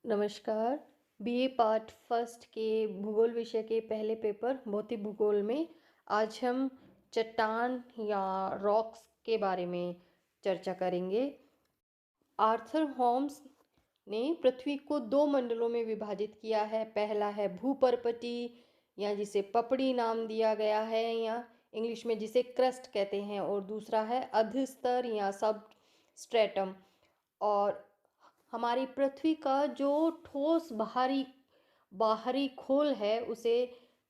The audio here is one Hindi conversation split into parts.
नमस्कार। बीए पार्ट फर्स्ट के भूगोल विषय के पहले पेपर भौतिक भूगोल में आज हम चट्टान या रॉक्स के बारे में चर्चा करेंगे। आर्थर होम्स ने पृथ्वी को दो मंडलों में विभाजित किया है। पहला है भूपर्पटी या जिसे पपड़ी नाम दिया गया है या इंग्लिश में जिसे क्रस्ट कहते हैं, और दूसरा है अधस्तर या सब स्ट्रेटम। और हमारी पृथ्वी का जो ठोस बाहरी बाहरी खोल है उसे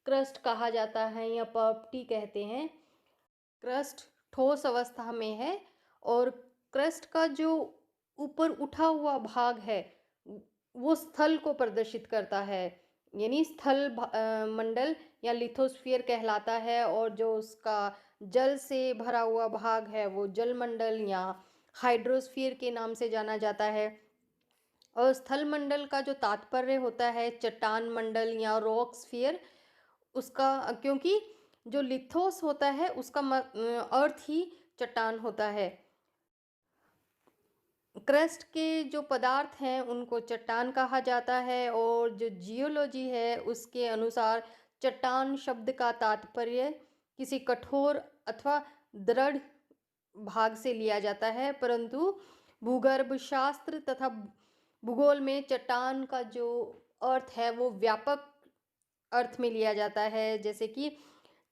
क्रस्ट कहा जाता है या पर्पटी कहते हैं। क्रस्ट ठोस अवस्था में है और क्रस्ट का जो ऊपर उठा हुआ भाग है वो स्थल को प्रदर्शित करता है, यानी स्थल मंडल या लिथोस्फीयर कहलाता है। और जो उसका जल से भरा हुआ भाग है वो जल मंडल या हाइड्रोस्फीयर के नाम से जाना जाता है। और स्थल मंडल का जो तात्पर्य होता है चट्टान मंडल या रॉक स्फीयर, उसका क्योंकि जो लिथोस होता है उसका अर्थ ही चट्टान होता है। क्रस्ट के जो पदार्थ हैं उनको चट्टान कहा जाता है, और जो जियोलॉजी है उसके अनुसार चट्टान शब्द का तात्पर्य किसी कठोर अथवा दृढ़ भाग से लिया जाता है, परंतु भूगर्भ शास्त्र तथा भूगोल में चट्टान का जो अर्थ है वो व्यापक अर्थ में लिया जाता है। जैसे कि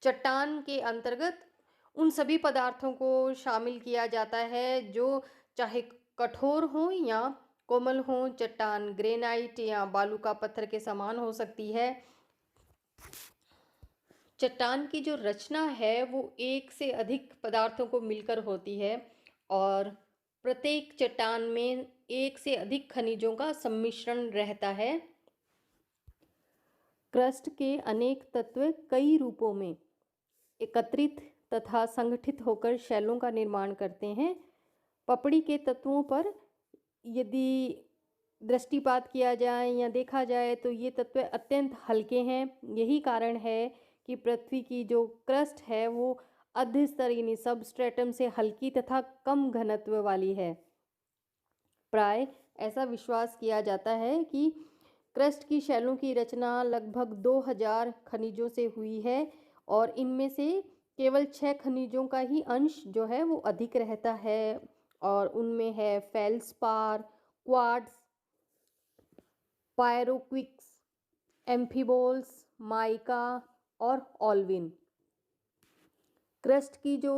चट्टान के अंतर्गत उन सभी पदार्थों को शामिल किया जाता है जो चाहे कठोर हो या कोमल हो। चट्टान ग्रेनाइट या बालू का पत्थर के समान हो सकती है। चट्टान की जो रचना है वो एक से अधिक पदार्थों को मिलकर होती है, और प्रत्येक चट्टान में एक से अधिक खनिजों का सम्मिश्रण रहता है। क्रस्ट के अनेक तत्व कई रूपों में एकत्रित तथा संगठित होकर शैलों का निर्माण करते हैं। पपड़ी के तत्वों पर यदि दृष्टिपात किया जाए या देखा जाए तो ये तत्व अत्यंत हल्के हैं। यही कारण है कि पृथ्वी की जो क्रस्ट है वो अधस्तर यानी सबस्ट्रेटम से हल्की तथा कम घनत्व वाली है। प्राय ऐसा विश्वास किया जाता है कि क्रस्ट की शैलों की रचना लगभग 2000 खनिजों से हुई है, और इनमें से केवल 6 खनिजों का ही अंश जो है वो अधिक रहता है, और उनमें है फेल्सपार, क्वार्ट्ज, पायरोक्विक्स, एम्फीबोल्स, माइका और ऑल्विन। क्रस्ट की जो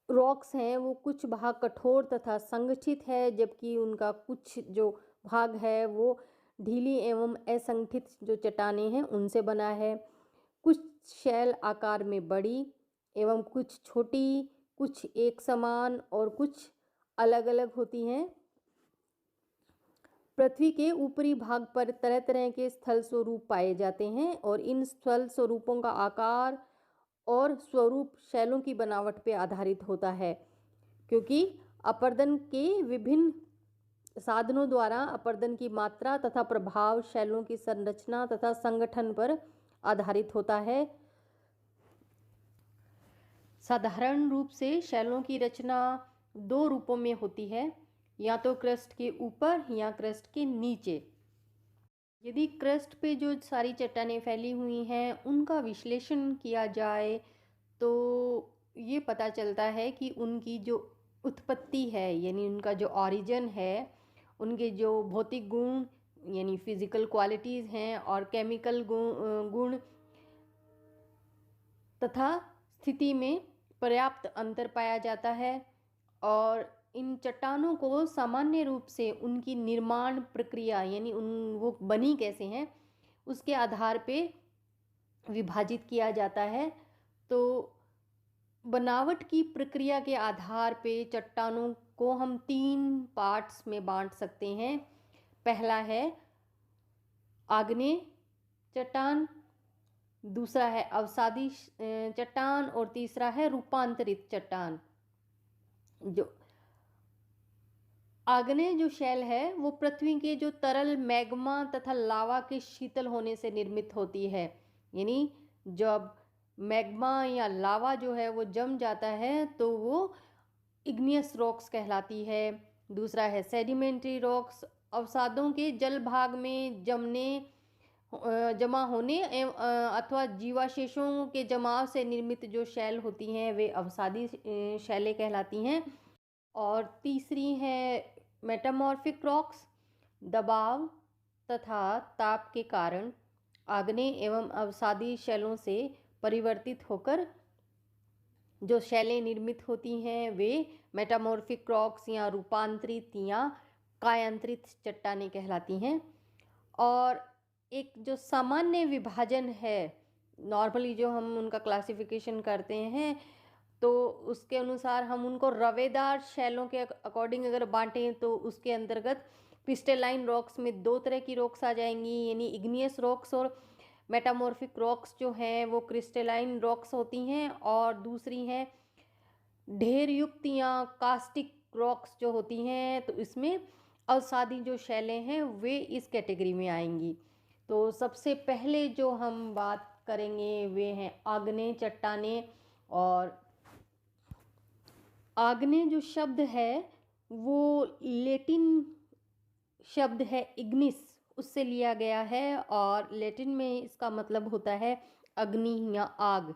रॉक्स हैं वो कुछ भाग कठोर तथा संगठित है, जबकि उनका कुछ जो भाग है वो ढीली एवं असंगठित जो चट्टानें हैं उनसे बना है। कुछ शैल आकार में बड़ी एवं कुछ छोटी, कुछ एक समान और कुछ अलग अलग होती हैं। पृथ्वी के ऊपरी भाग पर तरह तरह के स्थल स्वरूप पाए जाते हैं, और इन स्थल स्वरूपों का आकार और स्वरूप शैलों की बनावट पर आधारित होता है, क्योंकि अपरदन के विभिन्न साधनों द्वारा अपरदन की मात्रा तथा प्रभाव शैलों की संरचना तथा संगठन पर आधारित होता है। साधारण रूप से शैलों की रचना दो रूपों में होती है, या तो क्रस्ट के ऊपर या क्रस्ट के नीचे। यदि क्रस्ट पे जो सारी चट्टानें फैली हुई हैं उनका विश्लेषण किया जाए तो ये पता चलता है कि उनकी जो उत्पत्ति है यानी उनका जो ऑरिजिन है, उनके जो भौतिक गुण यानी फिजिकल क्वालिटीज़ हैं और केमिकल गुण तथा स्थिति में पर्याप्त अंतर पाया जाता है। और इन चट्टानों को सामान्य रूप से उनकी निर्माण प्रक्रिया यानी वो बनी कैसे हैं उसके आधार पे विभाजित किया जाता है। तो बनावट की प्रक्रिया के आधार पे चट्टानों को हम 3 पार्ट्स में बांट सकते हैं। पहला है आग्नेय चट्टान, दूसरा है अवसादी चट्टान और तीसरा है रूपांतरित चट्टान। जो आग्नेय जो शैल है वो पृथ्वी के जो तरल मैग्मा तथा लावा के शीतल होने से निर्मित होती है, यानी जब मैग्मा या लावा जो है वो जम जाता है तो वो इग्नियस रॉक्स कहलाती है। दूसरा है सेडिमेंट्री रॉक्स अवसादों के जल भाग में जमा होने अथवा जीवाशेषों के जमाव से निर्मित जो शैल होती हैं वे अवसादी शैलें कहलाती हैं। और तीसरी है मेटामॉर्फिक रॉक्स। दबाव तथा ताप के कारण आग्नेय एवं अवसादी शैलों से परिवर्तित होकर जो शैलें निर्मित होती हैं वे मेटामॉर्फिक रॉक्स या रूपांतरित या कायांतरित चट्टानें कहलाती हैं। और एक जो सामान्य विभाजन है, नॉर्मली जो हम उनका क्लासिफिकेशन करते हैं, तो उसके अनुसार हम उनको रवेदार शैलों के अकॉर्डिंग अगर बांटें तो उसके अंतर्गत क्रिस्टलाइन रॉक्स में दो तरह की रॉक्स आ जाएंगी, यानी इग्नियस रॉक्स और मेटामॉर्फिक रॉक्स जो हैं वो क्रिस्टलाइन रॉक्स होती हैं। और दूसरी हैं ढेर युक्त या कास्टिक रॉक्स जो होती हैं, तो इसमें अवसादी जो शैलें हैं वे इस कैटेगरी में आएंगी। तो सबसे पहले जो हम बात करेंगे वे हैं आग्नेय चट्टानें। और आग्नेय जो शब्द है वो लेटिन शब्द है इग्निस, उससे लिया गया है और लैटिन में इसका मतलब होता है अग्नि या आग।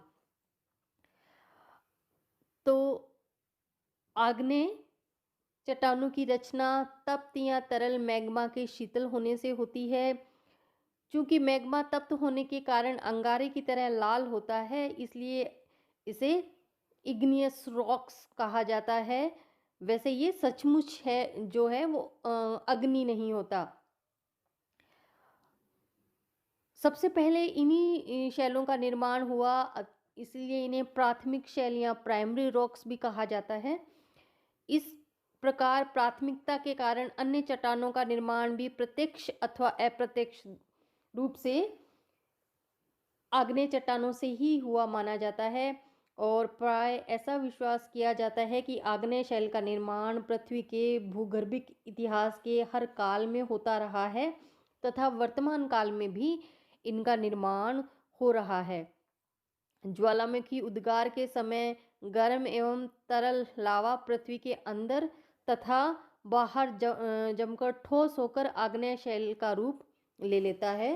तो आग्नेय चट्टानों की रचना तप्त या तरल मैग्मा के शीतल होने से होती है। चूंकि मैग्मा तप्त होने के कारण अंगारे की तरह लाल होता है, इसलिए इसे इग्नियस रॉक्स कहा जाता है। वैसे ये सचमुच है जो है वो अग्नि नहीं होता। सबसे पहले इन्हीं शैलों का निर्माण हुआ, इसलिए इन्हें प्राथमिक शैल या प्राइमरी रॉक्स भी कहा जाता है। इस प्रकार प्राथमिकता के कारण अन्य चट्टानों का निर्माण भी प्रत्यक्ष अथवा अप्रत्यक्ष रूप से आग्नेय चट्टानों से ही हुआ माना जाता है। और प्राय ऐसा विश्वास किया जाता है कि आग्नेय शैल का निर्माण पृथ्वी के भूगर्भिक इतिहास के हर काल में होता रहा है तथा वर्तमान काल में भी इनका निर्माण हो रहा है। ज्वालामुखी उद्गार के समय गर्म एवं तरल लावा पृथ्वी के अंदर तथा बाहर जमकर ठोस होकर आग्नेय शैल का रूप ले लेता है।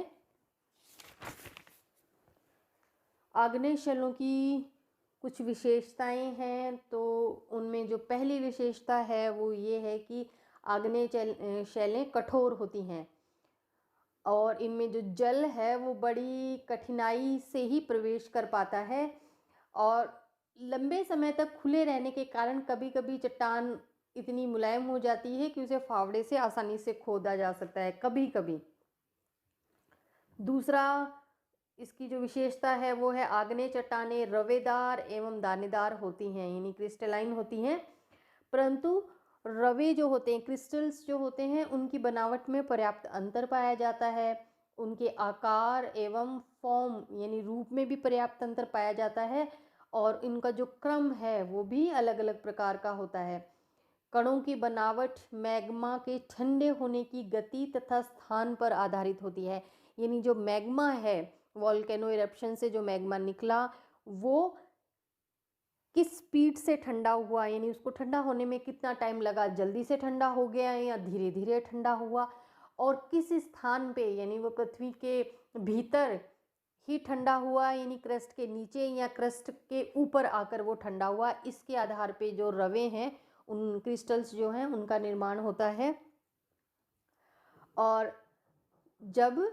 आग्नेय शैलों की कुछ विशेषताएं हैं, तो उनमें जो पहली विशेषता है वो ये है कि आग्नेय शैलें कठोर होती हैं और इनमें जो जल है वो बड़ी कठिनाई से ही प्रवेश कर पाता है। और लंबे समय तक खुले रहने के कारण कभी कभी चट्टान इतनी मुलायम हो जाती है कि उसे फावड़े से आसानी से खोदा जा सकता है कभी कभी। दूसरा इसकी जो विशेषता है वो है आग्नेय चट्टानें रवेदार एवं दानेदार होती हैं, यानी क्रिस्टलाइन होती हैं, परंतु रवे जो होते हैं, क्रिस्टल्स जो होते हैं, उनकी बनावट में पर्याप्त अंतर पाया जाता है। उनके आकार एवं फॉर्म यानी रूप में भी पर्याप्त अंतर पाया जाता है और इनका जो क्रम है वो भी अलग अलग प्रकार का होता है। कणों की बनावट मैग्मा के ठंडे होने की गति तथा स्थान पर आधारित होती है, यानी जो मैग्मा है, वॉल्केनो इरप्शन से जो मैग्मा निकला वो किस स्पीड से ठंडा हुआ, यानी उसको ठंडा होने में कितना टाइम लगा, जल्दी से ठंडा हो गया या धीरे धीरे ठंडा हुआ, और किस स्थान पे, यानी वो पृथ्वी के भीतर ही ठंडा हुआ यानी क्रस्ट के नीचे या क्रस्ट के ऊपर आकर वो ठंडा हुआ। इसके आधार पे जो रवे हैं, उन क्रिस्टल्स जो हैं उनका निर्माण होता है। और जब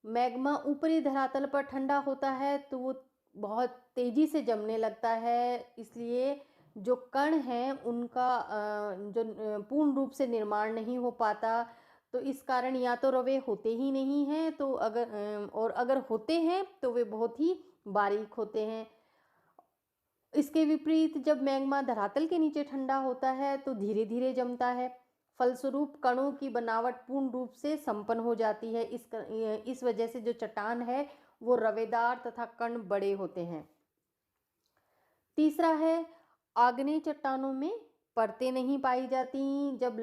मैग्मा ऊपरी धरातल पर ठंडा होता है तो वो बहुत तेज़ी से जमने लगता है, इसलिए जो कण हैं उनका जो पूर्ण रूप से निर्माण नहीं हो पाता। तो इस कारण या तो रवे होते ही नहीं हैं, तो अगर होते हैं तो वे बहुत ही बारीक होते हैं। इसके विपरीत जब मैग्मा धरातल के नीचे ठंडा होता है तो धीरे धीरे जमता है, फलस्वरूप कणों की बनावट पूर्ण रूप से संपन्न हो जाती है। इस वजह से जो चट्टान है वो रवेदार तथा कण बड़े होते हैं। तीसरा है आग्नेय चट्टानों में परतें नहीं पाई जाती। जब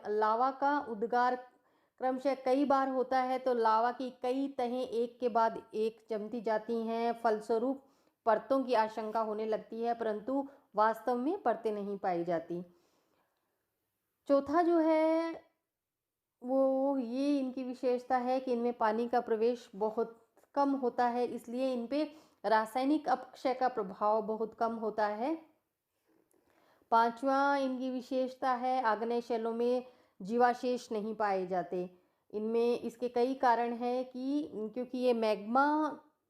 लावा का उद्गार क्रमशः कई बार होता है तो लावा की कई तहें एक के बाद एक जमती जाती हैं, फलस्वरूप परतों की आशंका होने लगती है, परंतु वास्तव में परतें नहीं पाई जाती। चौथा जो है वो विशेषता है कि इनमें पानी का प्रवेश बहुत कम होता है, इसलिए इन पे रासायनिक अपक्षय का प्रभाव बहुत कम होता है। पांचवा इनकी विशेषता है आग्नेय शैलों में जीवाशेष नहीं पाए जाते। इनमें इसके कई कारण हैं कि क्योंकि ये मैग्मा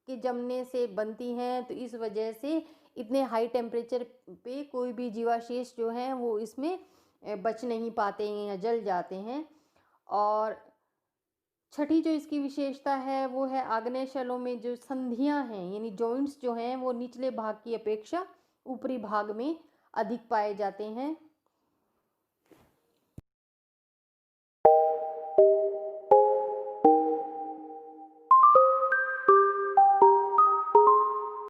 के जमने से बनती हैं, तो इस वजह से इतने हाई टेम्परेचर पे कोई भी जीवाशेष जो हैं वो इसमें बच नहीं पाते हैं या जल जाते हैं। और छठी जो इसकी विशेषता है वो है आग्नेय शैलों में जो संधियां हैं यानी जॉइंट्स जो हैं वो निचले भाग की अपेक्षा ऊपरी भाग में अधिक पाए जाते हैं।